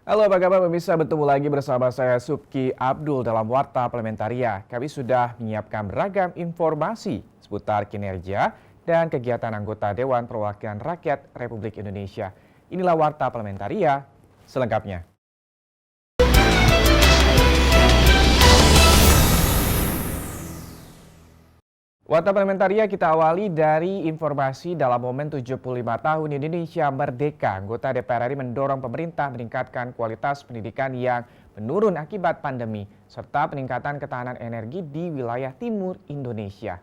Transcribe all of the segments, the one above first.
Halo, apa kabar pemirsa? Bertemu lagi bersama saya Subki Abdul dalam Warta Parlementaria. Kami sudah menyiapkan beragam informasi seputar kinerja dan kegiatan anggota Dewan Perwakilan Rakyat Republik Indonesia. Inilah Warta Parlementaria selengkapnya. Warta Parlementaria kita awali dari informasi dalam momen 75 tahun Indonesia Merdeka. Anggota DPR RI mendorong pemerintah meningkatkan kualitas pendidikan yang menurun akibat pandemi, serta peningkatan ketahanan energi di wilayah timur Indonesia.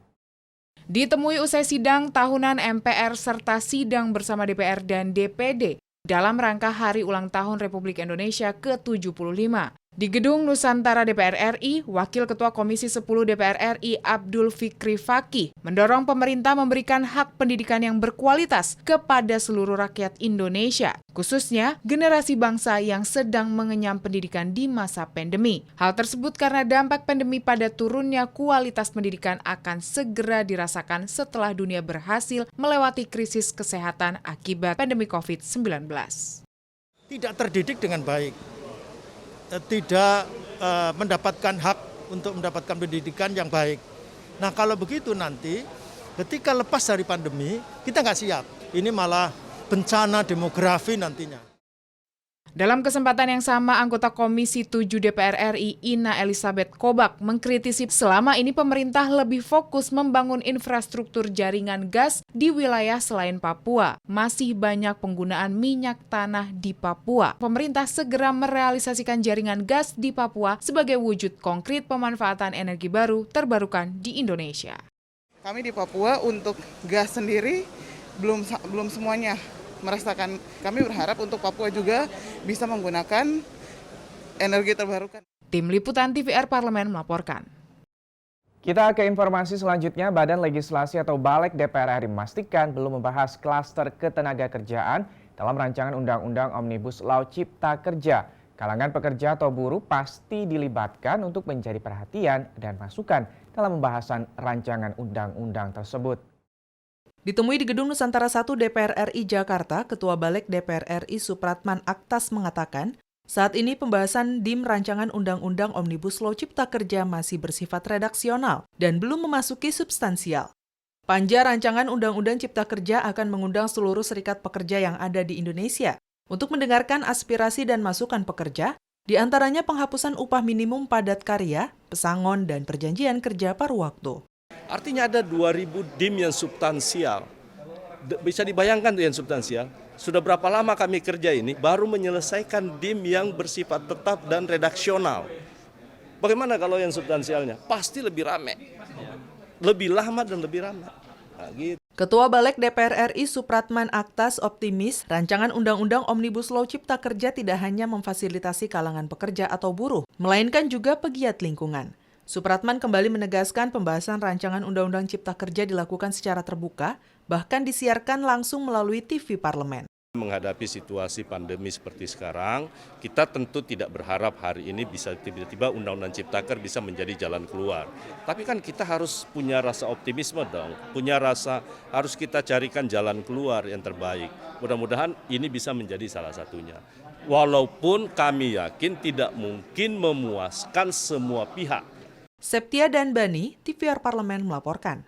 Ditemui usai sidang tahunan MPR serta sidang bersama DPR dan DPD dalam rangka Hari Ulang Tahun Republik Indonesia ke-75. Di Gedung Nusantara DPR RI, Wakil Ketua Komisi 10 DPR RI Abdul Fikri Fakih mendorong pemerintah memberikan hak pendidikan yang berkualitas kepada seluruh rakyat Indonesia, khususnya generasi bangsa yang sedang mengenyam pendidikan di masa pandemi. Hal tersebut karena dampak pandemi pada turunnya kualitas pendidikan akan segera dirasakan setelah dunia berhasil melewati krisis kesehatan akibat pandemi COVID-19. Tidak terdidik dengan baik, tidak mendapatkan hak untuk mendapatkan pendidikan yang baik. Nah kalau begitu nanti ketika lepas dari pandemi kita nggak siap. Ini malah bencana demografi nantinya. Dalam kesempatan yang sama, anggota Komisi 7 DPR RI Ina Elizabeth Kobak mengkritisi selama ini pemerintah lebih fokus membangun infrastruktur jaringan gas di wilayah selain Papua. Masih banyak penggunaan minyak tanah di Papua. Pemerintah segera merealisasikan jaringan gas di Papua sebagai wujud konkret pemanfaatan energi baru terbarukan di Indonesia. Kami di Papua untuk gas sendiri belum semuanya merasakan. Kami berharap untuk Papua juga bisa menggunakan energi terbarukan. Tim Liputan TVR Parlemen melaporkan. Kita ke informasi selanjutnya. Badan Legislasi atau Balek DPR RI memastikan belum membahas klaster ketenagakerjaan dalam rancangan Undang-Undang Omnibus Law Cipta Kerja. Kalangan pekerja atau buruh pasti dilibatkan untuk menjadi perhatian dan masukan dalam pembahasan rancangan undang-undang tersebut. Ditemui di Gedung Nusantara 1 DPR RI Jakarta, Ketua Balek DPR RI Supratman Aktas mengatakan, saat ini pembahasan DIM rancangan Undang-Undang Omnibus Law Cipta Kerja masih bersifat redaksional dan belum memasuki substansial. Panja rancangan Undang-Undang Cipta Kerja akan mengundang seluruh serikat pekerja yang ada di Indonesia untuk mendengarkan aspirasi dan masukan pekerja, di antaranya penghapusan upah minimum padat karya, pesangon, dan perjanjian kerja paruh waktu. Artinya ada 2.000 DIM yang substansial. Bisa dibayangkan tuh yang substansial. Sudah berapa lama kami kerja ini baru menyelesaikan DIM yang bersifat tetap dan redaksional. Bagaimana kalau yang substansialnya? Pasti lebih rame. Lebih lama dan lebih ramai. Nah, gitu. Ketua Balek DPR RI Supratman Aktas optimis rancangan Undang-Undang Omnibus Law Cipta Kerja tidak hanya memfasilitasi kalangan pekerja atau buruh, melainkan juga pegiat lingkungan. Supratman kembali menegaskan pembahasan rancangan Undang-Undang Cipta Kerja dilakukan secara terbuka, bahkan disiarkan langsung melalui TV Parlemen. Menghadapi situasi pandemi seperti sekarang, kita tentu tidak berharap hari ini bisa tiba-tiba Undang-Undang Cipta Kerja bisa menjadi jalan keluar. Tapi kan kita harus punya rasa optimisme dong, punya rasa harus kita carikan jalan keluar yang terbaik. Mudah-mudahan ini bisa menjadi salah satunya. Walaupun kami yakin tidak mungkin memuaskan semua pihak. Septia dan Bani, TVR Parlemen melaporkan.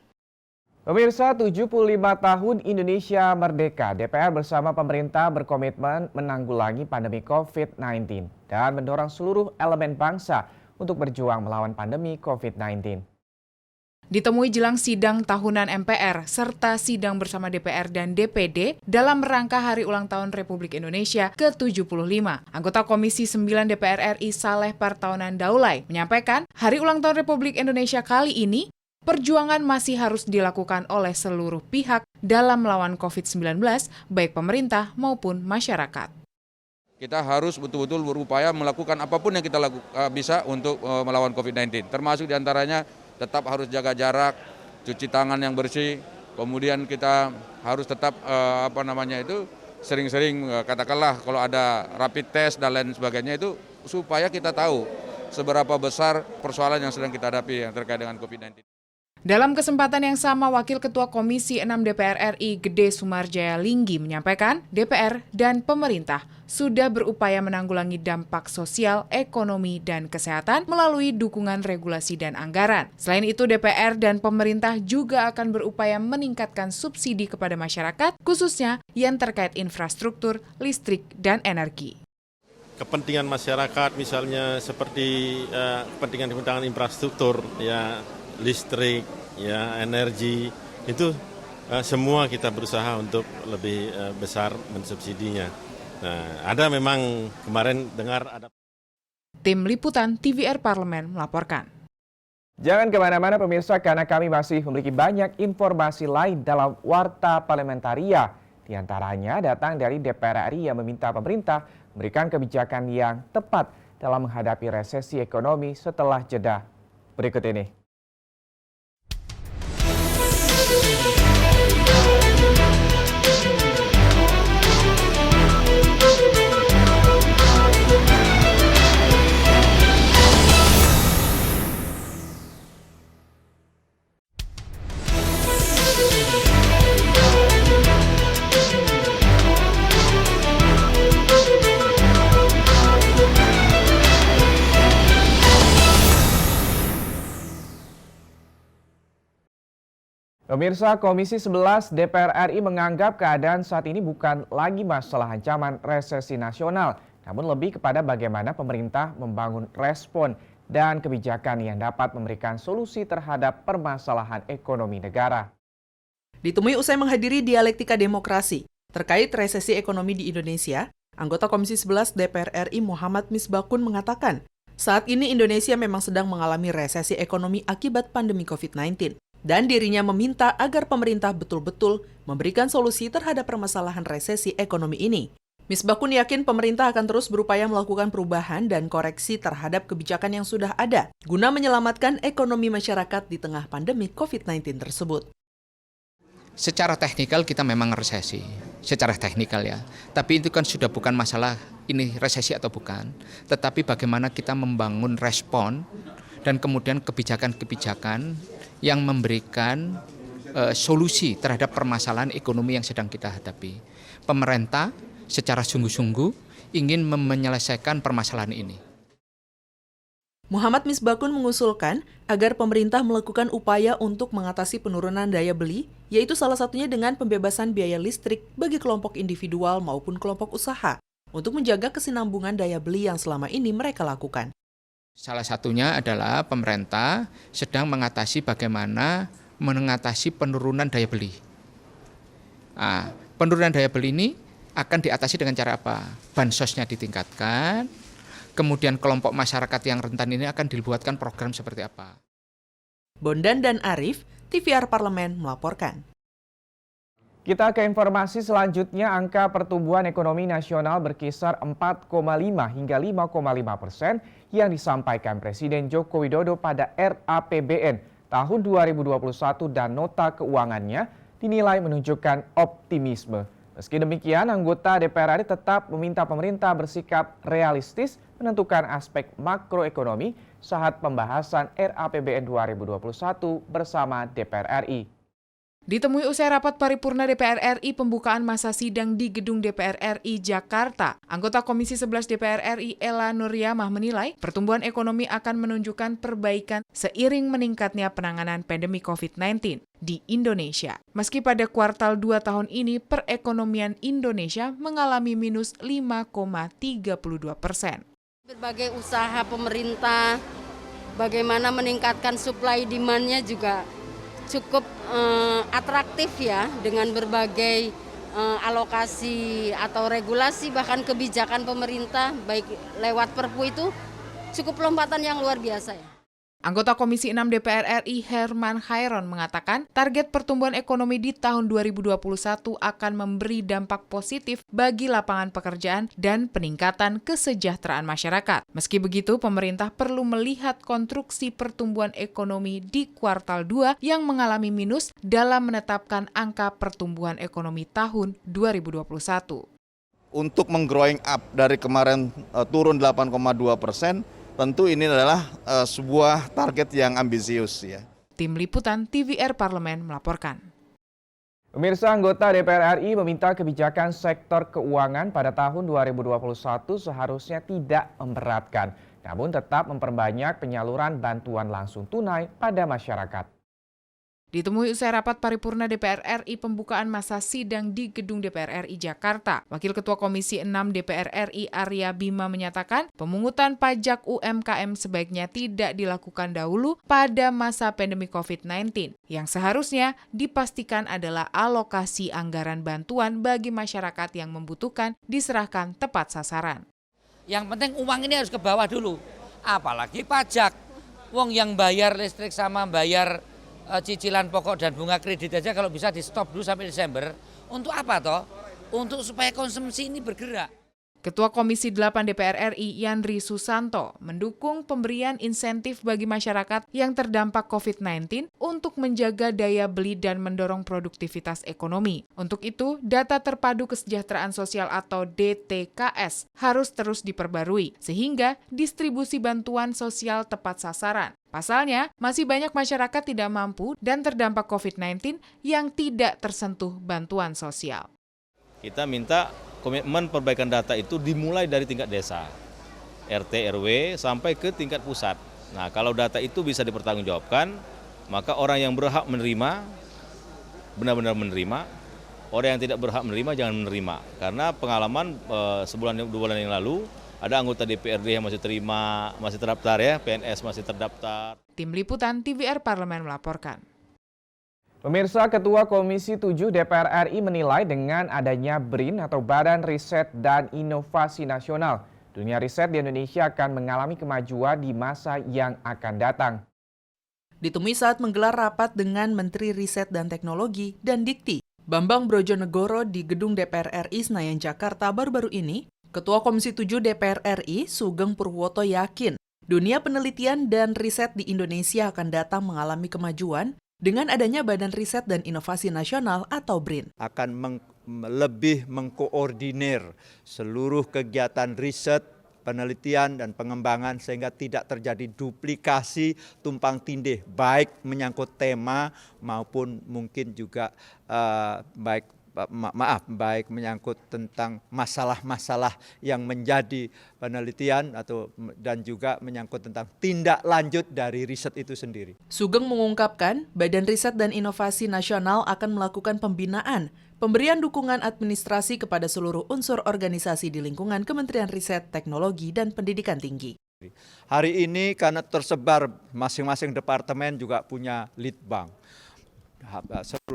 Pemirsa, 75 tahun Indonesia Merdeka, DPR bersama pemerintah berkomitmen menanggulangi pandemi COVID-19 dan mendorong seluruh elemen bangsa untuk berjuang melawan pandemi COVID-19. Ditemui jelang sidang tahunan MPR serta sidang bersama DPR dan DPD dalam rangka Hari Ulang Tahun Republik Indonesia ke-75. Anggota Komisi 9 DPR RI Saleh Partaunan Daulay menyampaikan, Hari Ulang Tahun Republik Indonesia kali ini, perjuangan masih harus dilakukan oleh seluruh pihak dalam melawan COVID-19, baik pemerintah maupun masyarakat. Kita harus betul-betul berupaya melakukan apapun yang kita bisa untuk melawan COVID-19, termasuk diantaranya tetap harus jaga jarak, cuci tangan yang bersih, kemudian kita harus tetap sering-sering katakanlah kalau ada rapid test dan lain sebagainya itu supaya kita tahu seberapa besar persoalan yang sedang kita hadapi yang terkait dengan COVID-19. Dalam kesempatan yang sama, Wakil Ketua Komisi 6 DPR RI Gede Sumarjaya Linggi menyampaikan DPR dan pemerintah sudah berupaya menanggulangi dampak sosial, ekonomi, dan kesehatan melalui dukungan regulasi dan anggaran. Selain itu, DPR dan pemerintah juga akan berupaya meningkatkan subsidi kepada masyarakat, khususnya yang terkait infrastruktur, listrik, dan energi. Kepentingan masyarakat misalnya seperti kepentingan infrastruktur, ya listrik, ya energi, itu semua kita berusaha untuk lebih besar mensubsidinya. Nah, ada memang kemarin dengar ada. Tim Liputan TVR Parlemen melaporkan. Jangan kemana-mana pemirsa, karena kami masih memiliki banyak informasi lain dalam Warta Parlementaria. Di antaranya datang dari DPR RI yang meminta pemerintah memberikan kebijakan yang tepat dalam menghadapi resesi ekonomi setelah jeda. Berikut ini. Pemirsa, Komisi 11 DPR RI menganggap keadaan saat ini bukan lagi masalah ancaman resesi nasional, namun lebih kepada bagaimana pemerintah membangun respon dan kebijakan yang dapat memberikan solusi terhadap permasalahan ekonomi negara. Ditemui usai menghadiri dialektika demokrasi terkait resesi ekonomi di Indonesia, anggota Komisi 11 DPR RI Muhammad Misbakun mengatakan, saat ini Indonesia memang sedang mengalami resesi ekonomi akibat pandemi COVID-19. Dan dirinya meminta agar pemerintah betul-betul memberikan solusi terhadap permasalahan resesi ekonomi ini. Misbakun yakin pemerintah akan terus berupaya melakukan perubahan dan koreksi terhadap kebijakan yang sudah ada, guna menyelamatkan ekonomi masyarakat di tengah pandemi COVID-19 tersebut. Secara teknikal kita memang resesi, secara teknikal ya. Tapi itu kan sudah bukan masalah ini resesi atau bukan, tetapi bagaimana kita membangun respon dan kemudian kebijakan-kebijakan yang memberikan solusi terhadap permasalahan ekonomi yang sedang kita hadapi. Pemerintah secara sungguh-sungguh ingin menyelesaikan permasalahan ini. Muhammad Misbakun mengusulkan agar pemerintah melakukan upaya untuk mengatasi penurunan daya beli, yaitu salah satunya dengan pembebasan biaya listrik bagi kelompok individual maupun kelompok usaha, untuk menjaga kesinambungan daya beli yang selama ini mereka lakukan. Salah satunya adalah pemerintah sedang mengatasi bagaimana mengatasi penurunan daya beli. Nah, penurunan daya beli ini akan diatasi dengan cara apa? Bansosnya ditingkatkan, kemudian kelompok masyarakat yang rentan ini akan dibuatkan program seperti apa. Bondan dan Arif, TVR Parlemen melaporkan. Kita ke informasi selanjutnya, angka pertumbuhan ekonomi nasional berkisar 4,5 hingga 5,5% yang disampaikan Presiden Joko Widodo pada RAPBN tahun 2021 dan nota keuangannya dinilai menunjukkan optimisme. Meski demikian, anggota DPR RI tetap meminta pemerintah bersikap realistis menentukan aspek makroekonomi saat pembahasan RAPBN 2021 bersama DPR RI. Ditemui usai rapat paripurna DPR RI pembukaan masa sidang di Gedung DPR RI Jakarta, anggota Komisi 11 DPR RI Ella Nuryamah menilai pertumbuhan ekonomi akan menunjukkan perbaikan seiring meningkatnya penanganan pandemi COVID-19 di Indonesia. Meski pada kuartal 2 tahun ini perekonomian Indonesia mengalami minus 5,32%. Berbagai usaha pemerintah, bagaimana meningkatkan supply demand-nya juga cukup atraktif ya, dengan berbagai alokasi atau regulasi bahkan kebijakan pemerintah baik lewat Perpu itu cukup lompatan yang luar biasa ya. Anggota Komisi 6 DPR RI Herman Khairon mengatakan target pertumbuhan ekonomi di tahun 2021 akan memberi dampak positif bagi lapangan pekerjaan dan peningkatan kesejahteraan masyarakat. Meski begitu, pemerintah perlu melihat konstruksi pertumbuhan ekonomi di kuartal 2 yang mengalami minus dalam menetapkan angka pertumbuhan ekonomi tahun 2021. Untuk meng-growing up dari kemarin turun 8,2%, tentu ini adalah sebuah target yang ambisius ya. Tim Liputan TVR Parlemen melaporkan. Pemirsa, anggota DPR RI meminta kebijakan sektor keuangan pada tahun 2021 seharusnya tidak memberatkan, namun tetap memperbanyak penyaluran bantuan langsung tunai pada masyarakat. Ditemui usai rapat paripurna DPR RI pembukaan masa sidang di Gedung DPR RI Jakarta, Wakil Ketua Komisi 6 DPR RI Arya Bima menyatakan pemungutan pajak UMKM sebaiknya tidak dilakukan dahulu pada masa pandemi COVID-19. Yang seharusnya dipastikan adalah alokasi anggaran bantuan bagi masyarakat yang membutuhkan diserahkan tepat sasaran. Yang penting uang ini harus ke bawah dulu, apalagi pajak. Wong yang bayar listrik sama bayar cicilan pokok dan bunga kredit aja kalau bisa di stop dulu sampai Desember. Untuk apa toh? Untuk supaya konsumsi ini bergerak. Ketua Komisi 8 DPR RI Yandri Susanto mendukung pemberian insentif bagi masyarakat yang terdampak COVID-19 untuk menjaga daya beli dan mendorong produktivitas ekonomi. Untuk itu, data terpadu kesejahteraan sosial atau DTKS harus terus diperbarui sehingga distribusi bantuan sosial tepat sasaran. Pasalnya, masih banyak masyarakat tidak mampu dan terdampak COVID-19 yang tidak tersentuh bantuan sosial. Kita minta komitmen perbaikan data itu dimulai dari tingkat desa, RT, RW, sampai ke tingkat pusat. Nah, kalau data itu bisa dipertanggungjawabkan, maka orang yang berhak menerima, benar-benar menerima, orang yang tidak berhak menerima, jangan menerima. Karena pengalaman sebulan, 2 bulan yang lalu, ada anggota DPRD yang masih terdaftar ya, PNS masih terdaftar. Tim Liputan TVR Parlemen melaporkan. Pemirsa, Ketua Komisi 7 DPR RI menilai dengan adanya BRIN atau Badan Riset dan Inovasi Nasional, dunia riset di Indonesia akan mengalami kemajuan di masa yang akan datang. Ditemui saat menggelar rapat dengan Menteri Riset dan Teknologi dan Dikti, Bambang Brojonegoro di Gedung DPR RI Senayan, Jakarta baru-baru ini, Ketua Komisi 7 DPR RI Sugeng Purwoto yakin dunia penelitian dan riset di Indonesia akan datang mengalami kemajuan dengan adanya Badan Riset dan Inovasi Nasional atau BRIN. Akan lebih mengkoordinir seluruh kegiatan riset, penelitian, dan pengembangan sehingga tidak terjadi duplikasi tumpang tindih, baik menyangkut tema maupun mungkin juga baik menyangkut tentang masalah-masalah yang menjadi penelitian dan juga menyangkut tentang tindak lanjut dari riset itu sendiri. Sugeng mengungkapkan, Badan Riset dan Inovasi Nasional akan melakukan pembinaan, pemberian dukungan administrasi kepada seluruh unsur organisasi di lingkungan Kementerian Riset, Teknologi, dan Pendidikan Tinggi. Hari ini karena tersebar masing-masing departemen juga punya litbang.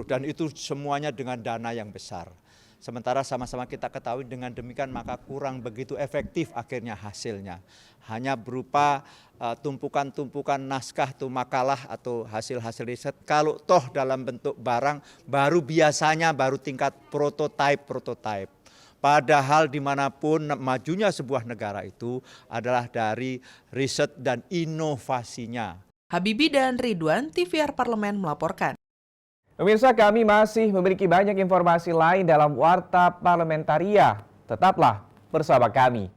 Dan itu semuanya dengan dana yang besar. Sementara sama-sama kita ketahui dengan demikian maka kurang begitu efektif akhirnya hasilnya. Hanya berupa tumpukan-tumpukan naskah atau makalah atau hasil-hasil riset. Kalau toh dalam bentuk barang biasanya baru tingkat prototype. Padahal dimanapun majunya sebuah negara itu adalah dari riset dan inovasinya. Habibie dan Ridwan, TVR Parlemen melaporkan. Pemirsa, kami masih memiliki banyak informasi lain dalam Warta Parlamentaria. Tetaplah bersama kami.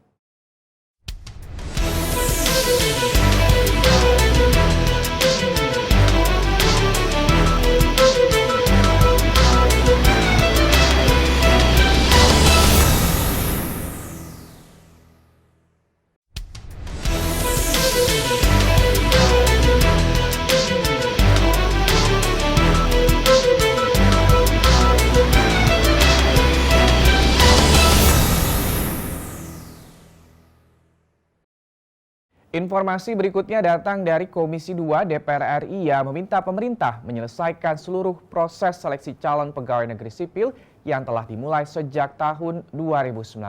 Informasi berikutnya datang dari Komisi 2 DPR RI yang meminta pemerintah menyelesaikan seluruh proses seleksi calon pegawai negeri sipil yang telah dimulai sejak tahun 2019.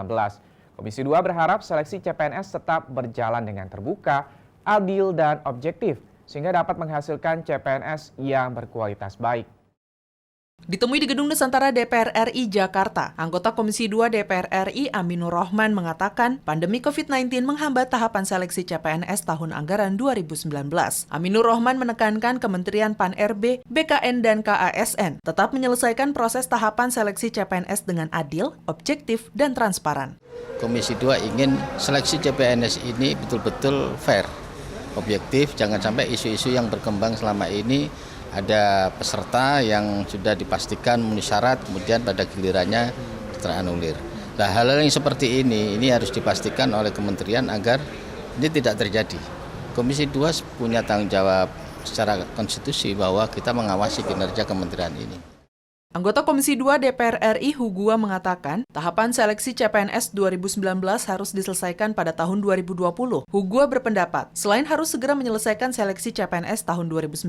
Komisi 2 berharap seleksi CPNS tetap berjalan dengan terbuka, adil, dan objektif, sehingga dapat menghasilkan CPNS yang berkualitas baik. Ditemui di Gedung Nusantara DPR RI Jakarta, anggota Komisi 2 DPR RI Aminur Rohman mengatakan pandemi COVID-19 menghambat tahapan seleksi CPNS tahun anggaran 2019. Aminur Rohman menekankan Kementerian Pan-RB, BKN, dan KASN tetap menyelesaikan proses tahapan seleksi CPNS dengan adil, objektif, dan transparan. Komisi 2 ingin seleksi CPNS ini betul-betul fair, objektif, jangan sampai isu-isu yang berkembang selama ini ada peserta yang sudah dipastikan memenuhi syarat, kemudian pada gilirannya teranulir. Nah, hal-hal yang seperti ini harus dipastikan oleh kementerian agar ini tidak terjadi. Komisi 2 punya tanggung jawab secara konstitusi bahwa kita mengawasi kinerja kementerian ini. Anggota Komisi 2 DPR RI Hugua mengatakan, tahapan seleksi CPNS 2019 harus diselesaikan pada tahun 2020. Hugua berpendapat, selain harus segera menyelesaikan seleksi CPNS tahun 2019,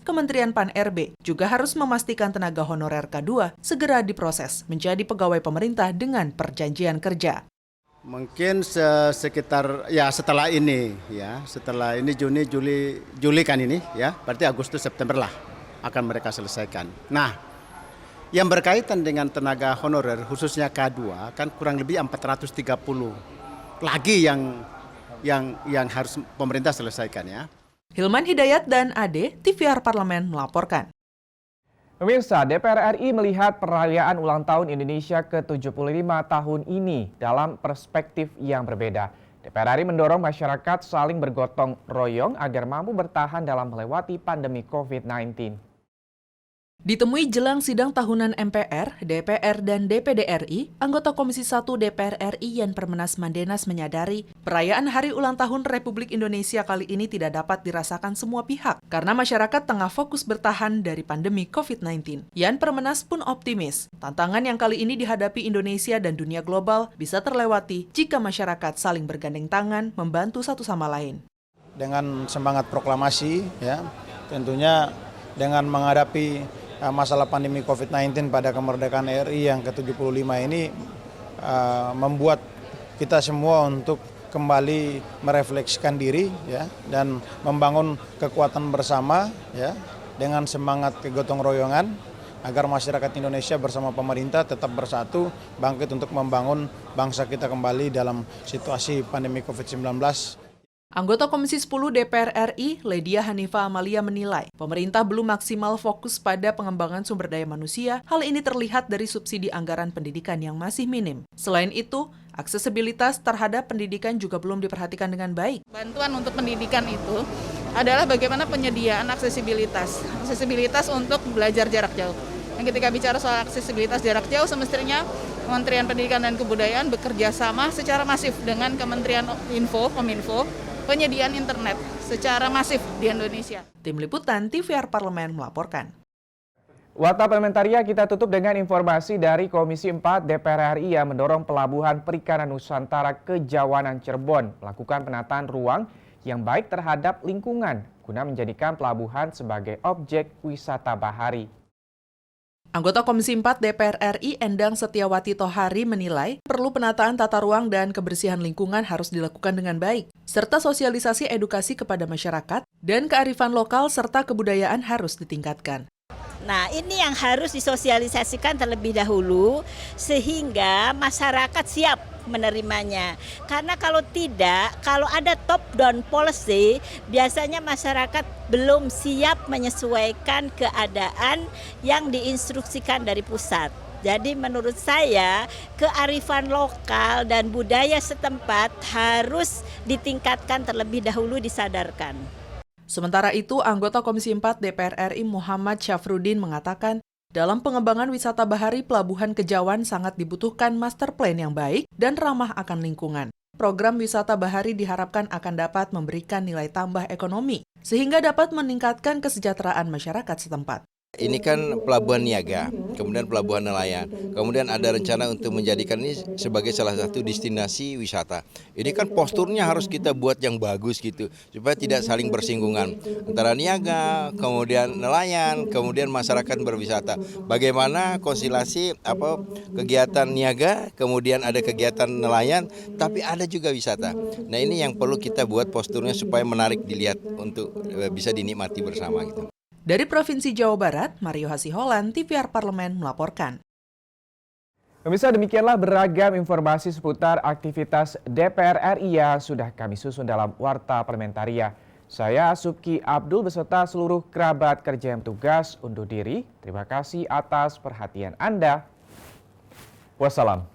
Kementerian Pan-RB juga harus memastikan tenaga honorer K2 segera diproses menjadi pegawai pemerintah dengan perjanjian kerja. Mungkin sekitar setelah ini Juli kan ini ya, berarti Agustus September lah akan mereka selesaikan. Nah, yang berkaitan dengan tenaga honorer khususnya K2 kan kurang lebih 430 lagi yang harus pemerintah selesaikan ya. Hilman Hidayat dan Ade, TVR Parlemen melaporkan. Pemirsa, DPR RI melihat perayaan ulang tahun Indonesia ke-75 tahun ini dalam perspektif yang berbeda. DPR RI mendorong masyarakat saling bergotong royong agar mampu bertahan dalam melewati pandemi COVID-19. Ditemui jelang sidang tahunan MPR, DPR, dan DPD RI, anggota Komisi 1 DPR RI Yan Permenas Mandenas menyadari perayaan Hari Ulang Tahun Republik Indonesia kali ini tidak dapat dirasakan semua pihak karena masyarakat tengah fokus bertahan dari pandemi COVID-19. Yan Permenas pun optimis, tantangan yang kali ini dihadapi Indonesia dan dunia global bisa terlewati jika masyarakat saling bergandeng tangan membantu satu sama lain. Dengan semangat proklamasi, ya, tentunya dengan menghadapi masalah pandemi COVID-19 pada kemerdekaan RI yang ke-75 ini membuat kita semua untuk kembali merefleksikan diri ya, dan membangun kekuatan bersama ya, dengan semangat kegotong royongan agar masyarakat Indonesia bersama pemerintah tetap bersatu bangkit untuk membangun bangsa kita kembali dalam situasi pandemi COVID-19. Anggota Komisi 10 DPR RI, Ledia Hanifa Amalia menilai, pemerintah belum maksimal fokus pada pengembangan sumber daya manusia. Hal ini terlihat dari subsidi anggaran pendidikan yang masih minim. Selain itu, aksesibilitas terhadap pendidikan juga belum diperhatikan dengan baik. Bantuan untuk pendidikan itu adalah bagaimana penyediaan aksesibilitas untuk belajar jarak jauh. Yang ketika bicara soal aksesibilitas jarak jauh, semestinya Kementerian Pendidikan dan Kebudayaan bekerja sama secara masif dengan Kementerian Kominfo, penyediaan internet secara masif di Indonesia. Tim Liputan TVR Parlemen melaporkan. Warta Parlementaria kita tutup dengan informasi dari Komisi 4 DPR RI yang mendorong Pelabuhan Perikanan Nusantara Kejawanan Cirebon melakukan penataan ruang yang baik terhadap lingkungan guna menjadikan pelabuhan sebagai objek wisata bahari. Anggota Komisi 4 DPR RI Endang Setiawati Tohari menilai perlu penataan tata ruang dan kebersihan lingkungan harus dilakukan dengan baik, serta sosialisasi edukasi kepada masyarakat dan kearifan lokal serta kebudayaan harus ditingkatkan. Nah, ini yang harus disosialisasikan terlebih dahulu sehingga masyarakat siap menerimanya. Karena kalau tidak, kalau ada top down policy, biasanya masyarakat belum siap menyesuaikan keadaan yang diinstruksikan dari pusat. Jadi menurut saya, kearifan lokal dan budaya setempat harus ditingkatkan terlebih dahulu, disadarkan. Sementara itu, anggota Komisi 4 DPR RI Muhammad Syafruddin mengatakan, dalam pengembangan wisata bahari Pelabuhan Kejawan sangat dibutuhkan master plan yang baik dan ramah akan lingkungan. Program wisata bahari diharapkan akan dapat memberikan nilai tambah ekonomi, sehingga dapat meningkatkan kesejahteraan masyarakat setempat. Ini kan pelabuhan niaga, kemudian pelabuhan nelayan, kemudian ada rencana untuk menjadikan ini sebagai salah satu destinasi wisata. Ini kan posturnya harus kita buat yang bagus gitu, supaya tidak saling bersinggungan antara niaga, kemudian nelayan, kemudian masyarakat berwisata. Bagaimana konstelasi kegiatan niaga, kemudian ada kegiatan nelayan, tapi ada juga wisata. Nah, ini yang perlu kita buat posturnya supaya menarik dilihat untuk bisa dinikmati bersama gitu. Dari Provinsi Jawa Barat, Mario Hasiholan, TVR Parlemen melaporkan. Pemirsa, demikianlah beragam informasi seputar aktivitas DPR RI yang sudah kami susun dalam Warta Parlementaria. Saya Subki Abdul beserta seluruh kerabat kerja yang tugas undur diri. Terima kasih atas perhatian Anda. Wassalam.